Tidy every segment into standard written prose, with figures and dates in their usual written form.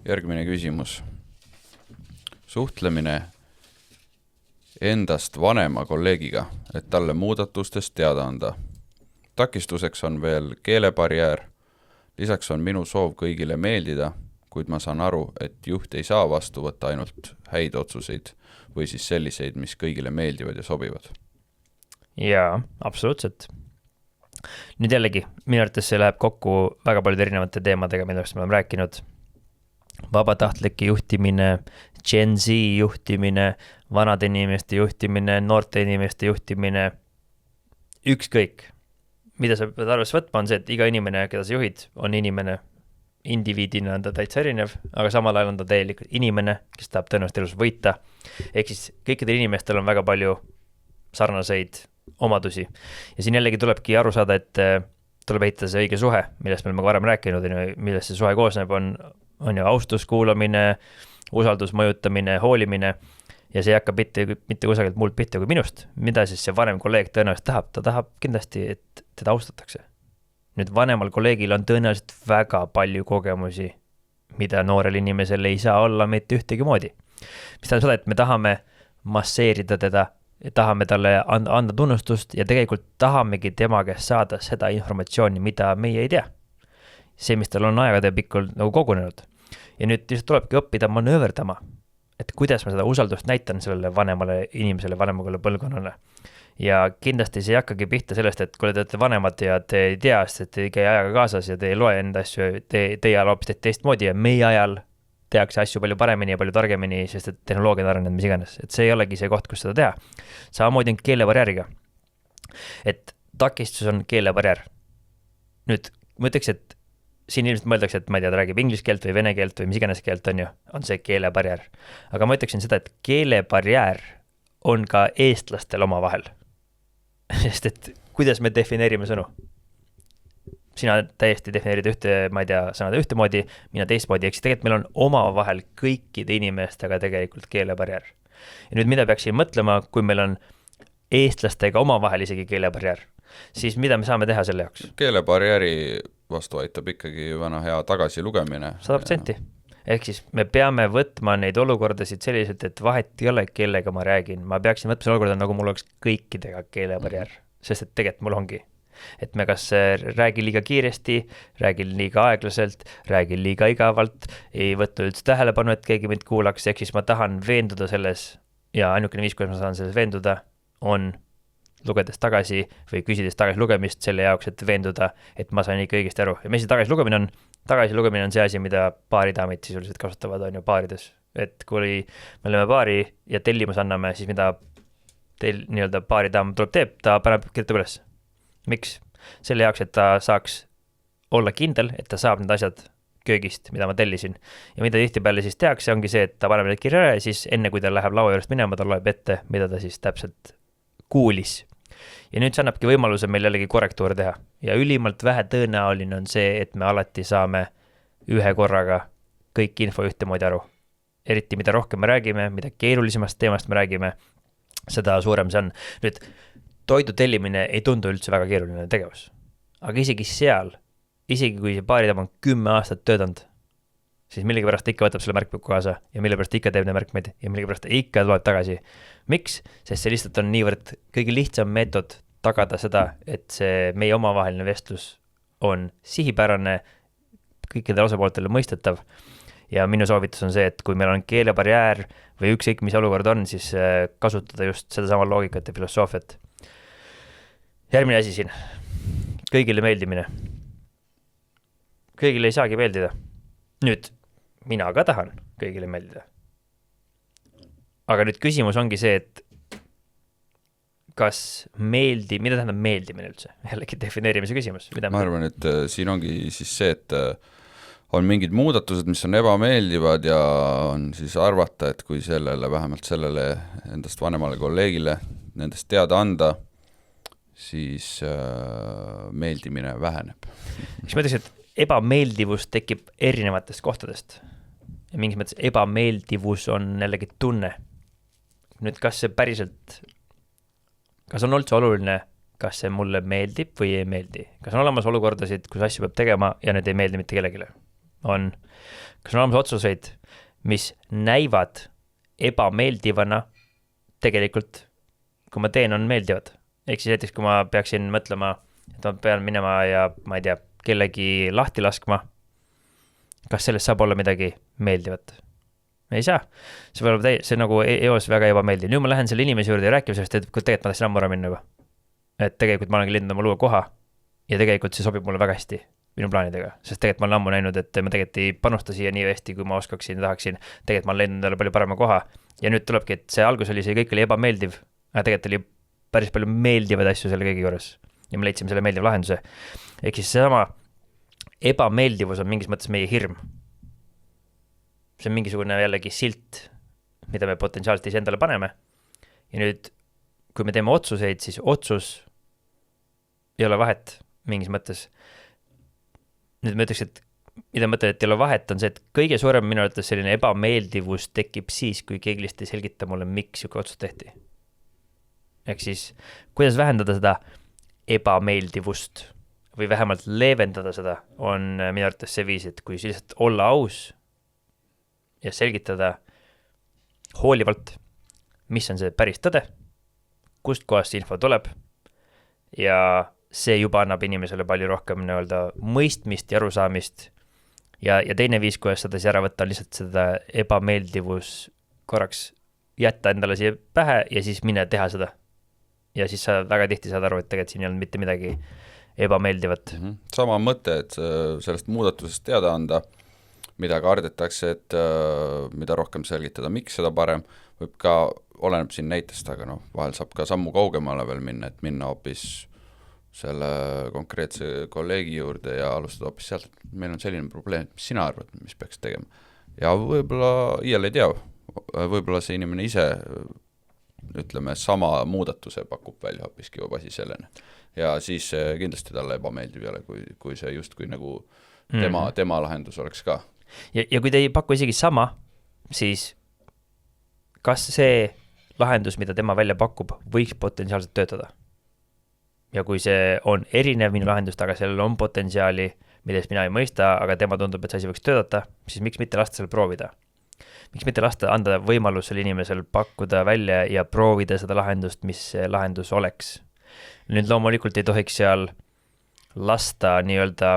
Järgmine küsimus. Suhtlemine endast vanema kolleegiga, et talle muudatustest teada anda. Takistuseks on veel keelebarjäär. Lisaks on minu soov kõigile meeldida, kuid ma saan aru, et juht ei saa vastu võtta ainult häid otsuseid või siis selliseid, mis kõigile meeldivad ja sobivad. Jaa, absoluutselt. Nüüd jällegi, minu arvates see läheb kokku väga paljude erinevate teemadega, millest me oleme rääkinud. Vabatahtlike juhtimine, Gen Z juhtimine, vanade inimeste juhtimine, noorte inimeste juhtimine, ükskõik. Mida sa pead arvesse võtma on see, et iga inimene, keda sa juhid, on inimene. Indiviidina on ta täitsa erinev, aga samal ajal on ta täielikult inimene, kes tahab tõenäoliselt elus võita. Ehk siis kõikidel inimestel on väga palju sarnaseid omadusi. Ja siin jällegi tulebki aru saada, et tuleb ehitada see õige suhe, millest me oleme varem rääkinud, millest see suhe koosneb, on ju austus, kuulamine, usaldus, mõjutamine, hoolimine ja see ei hakka mitte kusagilt muult pihta kui minust. Mida siis see vanem kolleeg tõenäoliselt tahab? Ta tahab kindlasti, et teda austatakse. Nüüd vanemal kolleegil on tõenäoliselt väga palju kogemusi, mida noorel inimesel ei saa olla mitte ühtegi moodi. Mis tähendab seda, et me tahame masseerida teda, tahame talle anda tunnustust ja tegelikult tahamegi tema käest saada seda informatsiooni, mida meie ei tea. See, mis tal on aegade pikul nagu kogunenud. Ja nüüd lihtsalt tulebki õppida manööverdama, et kuidas ma seda usaldust näitan sellele vanemale inimesele, vanemale põlvkonnale. Ja kindlasti see ei hakkagi pihta sellest, et kui te olete vanemad ja te ei tea, sest te ei käi ajaga kaasas ja te ei loe enda asju, teie ajal hoopis teistmoodi ja meie ajal tehakse asju palju paremini ja palju targemini, sest et tehnoloogia on arenenud mis iganes. Et see ei olegi see koht, kus seda teha. Samamoodi on keelebarjääriga. Et takistus on keelebarjäär. Nüüd ma ütleks, et siin ilmselt mõeldakse, et ma ei tea, ta räägib inglise keelt või vene keelt või mis iganes keelt on see keelebarjäär. Aga ma ütleksin seda, et keelebarjäär on ka eestlastel oma vahel. Sest et kuidas me defineerime sõnu? Sina täiesti defineerid ma ei tea, sõnade ühtemoodi, mina teistmoodi, eks tegelikult meil on oma vahel kõikide inimestega tegelikult keelebarjäär. Ja nüüd mida peaksin mõtlema, kui meil on eestlastega oma vahel isegi keelebarjäär, siis mida me saame teha selle jaoks? Keelebarjääri vastu aitab ikkagi vana hea tagasilugemine. 100%. Ehk siis me peame võtma neid olukordasid selliselt, et vahet ei ole, kellega ma räägin. Ma peaksin võtma selle olukorda, nagu mul oleks kõikidega keelebarjäär, sest et tegelikult mul ongi. Et me kas räägin liiga kiiresti, räägin liiga aeglaselt, räägin liiga igavalt, ei võtta üldse tähelepanu, et keegi mind kuulaks, ehk siis ma tahan veenduda selles ja ainukene viis, kuidas ma saan selles veenduda, on lugedes tagasi või küsides tagasi lugemist selle jaoks, et veenduda, et ma sain ikka õigesti aru. Ja mis see tagasi lugemine on see asi, mida paaridaamid sisuliselt kasutavad on ju paarides. Et kui me oleme paari ja tellimus anname, siis mida nii-öelda paaridaam tuleb teeb, ta kirjutab üles. Miks? Selle jaoks, et ta saaks olla kindel, et ta saab need asjad köögist, mida ma tellisin. Ja mida tihtipeale siis tehakse, ongi see, et ta paneb need kirja ja siis enne, kui ta läheb laua juurest minema, ta loeb ette, mida ta siis täpselt kuulis. Ja nüüd see annabki võimaluse meil jällegi korrektuure teha. Ja ülimalt vähe tõenäoline on see, et me alati saame ühe korraga kõik info ühtemoodi aru. Eriti mida rohkem me räägime, mida keerulisemast teemast me räägime, seda suurem see on. Nüüd toidu tellimine ei tundu üldse väga keeruline tegevus. Aga isegi seal, isegi kui see paaridaam on 10 aastat töötanud, siis millegipärast ikka võtab selle märkpikku kaasa ja millegipärast ikka teeb need märkmeid ja millegipärast ikka tuleb tagasi. Miks? Sest see lihtsalt on niivõrd kõige lihtsam meetod tagada seda, et see meie omavaheline vestlus on sihipärane, kõikidele osapooltele mõistetav. Ja minu soovitus on see, et kui meil on keelebarjäär või ükskõik mis olukord on, siis kasutada just seda sama loogikat ja filosoofiat. Järgmine asi siin. Kõigile meeldimine. Kõigile ei saagi meeldida. Nüüd, mina ka tahan kõigile meeldida. Aga nüüd küsimus ongi see, et kas mida tähendab meeldimine üldse? Jällegi defineerimise küsimus. Ma arvan, et siin ongi siis see, et on mingid muudatused, mis on ebameeldivad ja on siis arvata, et kui vähemalt sellele endast vanemale kolleegile nendest teada anda, siis meeldimine väheneb. Eks ma ütleks, et ebameeldivus tekib erinevatest kohtadest. Ja mingis mõttes ebameeldivus on jällegi tunne. Nüüd, kas on üldse oluline, kas see mulle meeldib või ei meeldi? Kas on olemas olukordasid, kus asju peab tegema ja need ei meeldi mitte kellegile? kas on olemas otsuseid, mis näivad ebameeldivana tegelikult, kui ma teen, on meeldivad. Ehk siis näiteks, kui ma peaksin mõtlema, et ma pean minema ja ma ei tea, kellegi lahti laskma, kas sellest saab olla midagi meeldivat? Ei saa. See nagu eos väga ebameeldiv. Nüüd ma lähen selle inimese juurde ja rääkima sellest, et tegelikult ma tahtsin ammu ära minna juba. Et tegelikult ma olengi lindnud oma luua koha ja tegelikult see sobib mulle väga hästi minu plaanidega, sest tegelikult ma olen ammu näinud, et ma tegelikult ei panusta siia nii hästi, kui ma oskaksin ja tahaksin. Tegelikult ma olen lindnud jälle palju parema koha ja nüüd tulebki, et see algus oli, see kõik oli ebameeldiv, aga tegelikult oli päris palju meeldivaid asju selle kõigi juures ja me leidsime selle meeldiva lahenduse. Ehk siis seesama ebameeldivus on mingis mõttes meie hirm. See on mingisugune jällegi silt, mida me potentsiaalselt ise endale paneme. Ja nüüd, kui me teeme otsuseid, siis otsus ei ole vahet mingis mõttes. Nüüd ma ütleks, et mida ma mõtlen, et ei ole vahet, on see, et kõige suurem minu arvates selline ebameeldivus tekib siis, kui keegi lihtsalt ei selgita mulle, miks siuke otsus tehti. Ehk siis, kuidas vähendada seda ebameeldivust või vähemalt leevendada seda, on minu arvates see viis, et kui lihtsalt olla aus ja selgitada hoolivalt, mis on see päris tõde, kust kohast see info tuleb ja see juba annab inimesele palju rohkem mõistmist ja arusaamist ja teine viis, kuidas seda siis ära võtta, on lihtsalt seda ebameeldivus korraks jätta endale siia pähe ja siis mine teha seda. Ja siis sa väga tihti saad aru, et tegelikult siin ei olnud mitte midagi ebameeldivat. Sama mõte, et sellest muudatusest teada anda, mida kardetakse, et mida rohkem selgitada, miks seda parem, võib ka, oleneb siin näitest, aga vahel saab ka sammu kaugemale veel minna, et minna hoopis selle konkreetse kolleegi juurde ja alustada hoopis sealt, et meil on selline probleem, mis sina arvad, mis peaks tegema. Ja võib-olla iial ei tea, võib-olla see inimene ise, ütleme, sama muudatuse pakub välja hoopiski juba siis sellene. Ja siis kindlasti talle ebameeldiv jälle, kui see justkui nagu tema lahendus oleks ka. Ja kui te ei paku isegi sama, siis kas see lahendus, mida tema välja pakub, võiks potentsiaalselt töötada? Ja kui see on erinev minu lahendust, aga sellel on potentsiaali, millest mina ei mõista, aga tema tundub, et see asi võiks töötada, siis miks mitte lasta seal proovida? Miks mitte lasta anda võimalusel inimesel pakkuda välja ja proovida seda lahendust, mis see lahendus oleks? Nüüd loomulikult ei tohiks seal lasta nii-öelda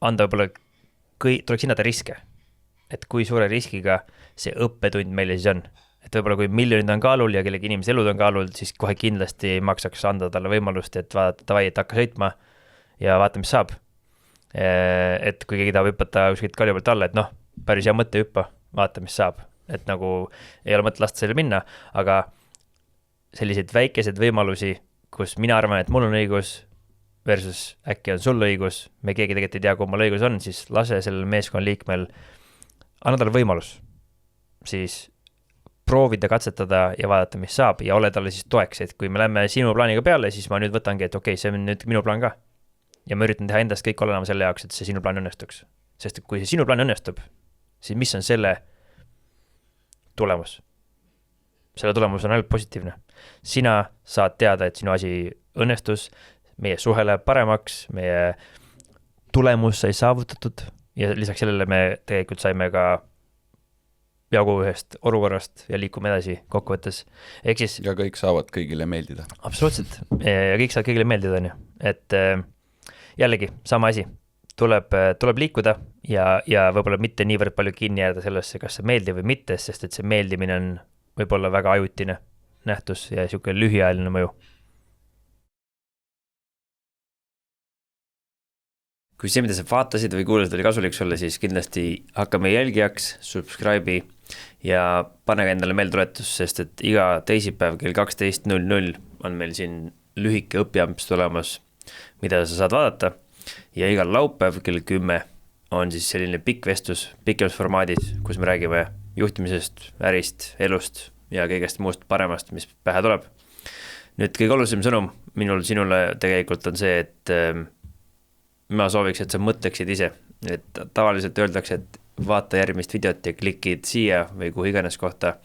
anda võib-olla tuleks hinnata riske, et kui suure riskiga see õppetund meile siis on. Et võib-olla kui miljonid on kaalul ja kellegi inimese elud on kaalul, siis kohe kindlasti maksaks anda talle võimalust, et vaadata tavai, et hakka sõitma ja vaata, mis saab. Et kui keegi tahab hüppata kuskilt kalju pealt alla, et päris hea mõte hüppa, vaata, mis saab. Et nagu ei ole mõte lasta selle minna, aga selliseid väikesed võimalusi, kus mina arvan, et mul on õigus versus äkki on sul õigus, me keegi tegelikult ei tea, kui mul õigus on, siis lase sellel meeskonna liikmel, anna talle võimalus, siis proovida, katsetada ja vaadata, mis saab ja ole talle siis toeks, et kui me lähme sinu plaaniga peale, siis ma nüüd võtangi, et okei, see on nüüd minu plaan ka. Ja ma üritan teha endast kõik olenema selle jaoks, et see sinu plaan õnnestuks. Sest kui see sinu plaan õnnestub, siis mis on selle tulemus? Selle tulemus on ainult positiivne. Sina saad teada, et sinu asi õnnestus, meie suhe läheb paremaks, meie tulemus sai saavutatud ja lisaks sellele me tegelikult saime ka jagu ühest olukorrast ja liikume edasi kokkuvõttes. Siis, ja kõik saavad kõigile meeldida. Absoluutselt. Ja kõik saavad kõigile meeldida, on ju. Et jällegi, sama asi. Tuleb liikuda ja võib-olla mitte niivõrd palju kinni jääda sellesse, kas see meeldib või mitte, sest et see meeldimine on võib-olla väga ajutine nähtus ja siuke lühiajaline mõju. Kui see, mida sa vaatasid või kuulasid, oli kasulik sulle, siis kindlasti hakka meie jälgijaks, subscribe'i ja pane ka endale meeltuletus, sest et iga teisipäev kell 12.00 on meil siin lühike õpiamps tulemas, mida sa saad vaadata ja igal laupäev kell 10 on siis selline pikk vestlus, pikemas formaadis, kus me räägime juhtimisest, ärist, elust ja kõigest muust paremast, mis pähe tuleb. Nüüd kõige olulisem sõnum minul sinule tegelikult on see, et ma sooviks, et sa mõtleksid ise, et tavaliselt öeldakse, et vaata järgmist videot ja klikid siia või kuhu iganes kohta,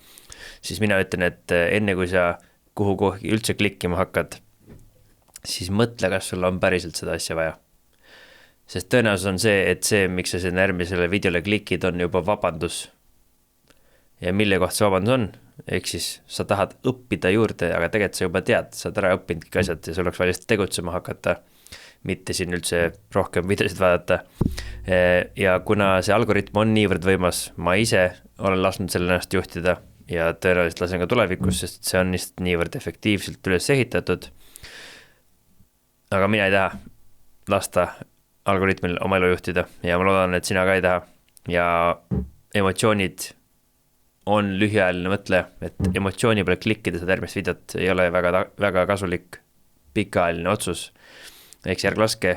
siis mina ütlen, et enne kui sa kuhu üldse klikkima hakkad, siis mõtle, kas sul on päriselt seda asja vaja. Sest tõenäosus on see, et see, miks sa sinna järgmisele videole klikid, on juba vabandus. Ja mille kohta see vabandus on? Ehk siis sa tahad õppida juurde, aga tegelikult sa juba tead, sa oled ära õppinud kõik asjad ja sul oleks vaja lihtsalt tegutsema hakata, mitte siin üldse rohkem videosid vaadata. Ja kuna see algoritm on niivõrd võimas, ma ise olen lasknud selle ennast juhtida ja tõenäoliselt lasen ka tulevikus, sest see on lihtsalt niivõrd efektiivselt üles ehitatud. Aga mina ei taha lasta algoritmil oma elu juhtida ja ma loodan, et sina ka ei taha. Ja emotsioonid on lühiajaline mõtleja, et emotsiooni peale klikkida seda järgmist videot ei ole väga kasulik pikaajaline otsus. Ehk järg laske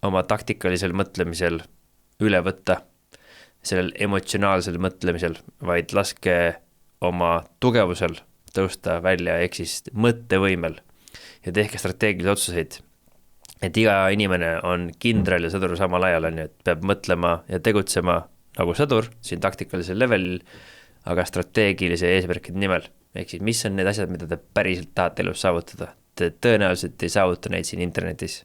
oma taktikalisel mõtlemisel üle võtta, sellel emotsionaalsel mõtlemisel, vaid laske oma tugevusel tõusta välja, ehk siis mõttevõimel ja tehke strateegilisi otsuseid. Et iga inimene on kindral ja sõdur samal ajal, et peab mõtlema ja tegutsema nagu sõdur siin taktikalisel levelil, aga strateegilise eesmärkide nimel. Ehk siis, mis on need asjad, mida te päriselt tahate elus saavutada? Te tõenäoliselt ei saavuta neid siin internetis.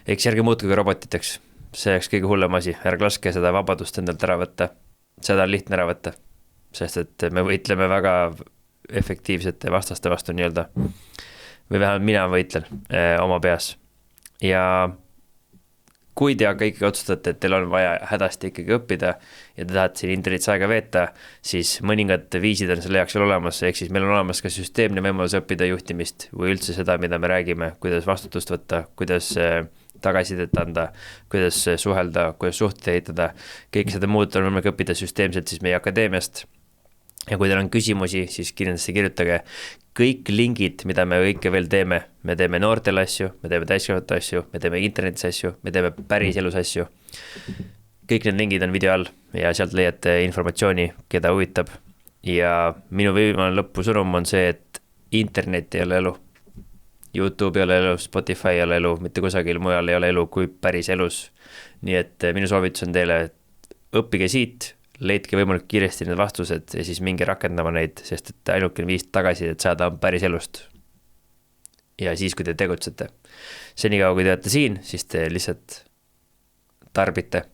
Ehk siis ärge muutkugi robotiteks. See oleks kõige hullem asi. Ärge laske seda vabadust endalt ära võtta. Seda on lihtne ära võtta. Sest et me võitleme väga efektiivsete vastaste vastu nii-öelda. Või vähemalt mina võitlen oma peas. Ja kui te aga ikkagi otsustate, et teil on vaja hädasti ikkagi õppida ja te tahate siin internetis aega veeta, siis mõningad viisid on selle jaoks veel olemas, ehk siis meil on olemas ka süsteemne võimalus õppida juhtimist või üldse seda, mida me räägime, kuidas vastutust võtta, kuidas tagasisidet anda, kuidas suhelda, kuidas suhteid ehitada. Kõik seda muud on võimalik õppida süsteemselt siis meie akadeemiast. Ja kui teil on küsimusi, siis kindlasti kirjutage. Kõik lingid, mida me kõike veel teeme, me teeme noortele asju, me teeme täiskasvanute asju, me teeme internetis asju, me teeme päris elus asju. Kõik need lingid on video all ja sealt leiate informatsiooni, keda huvitab. Ja minu viimane lõpusõnum on see, et internet ei ole elu. YouTube ei ole elu, Spotify ei ole elu, mitte kusagil mujal ei ole elu kui päris elus. Nii et minu soovitus on teile, et õppige siit, leidke võimalik kiiresti need vastused ja siis minge rakendama neid, sest et ainukene viis tagasi, et saada on päris elust. Ja siis, kui te tegutsete. Senikaua, kui te olete siin, siis te lihtsalt tarbite.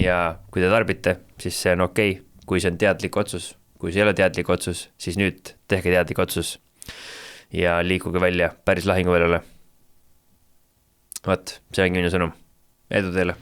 Ja kui te tarbite, siis see on okei, kui see on teadlik otsus. Kui see ei ole teadlik otsus, siis nüüd tehke teadlik otsus ja liikuge välja päris lahinguväljale. Vaat, see ongi minu sõnum. Edu teile!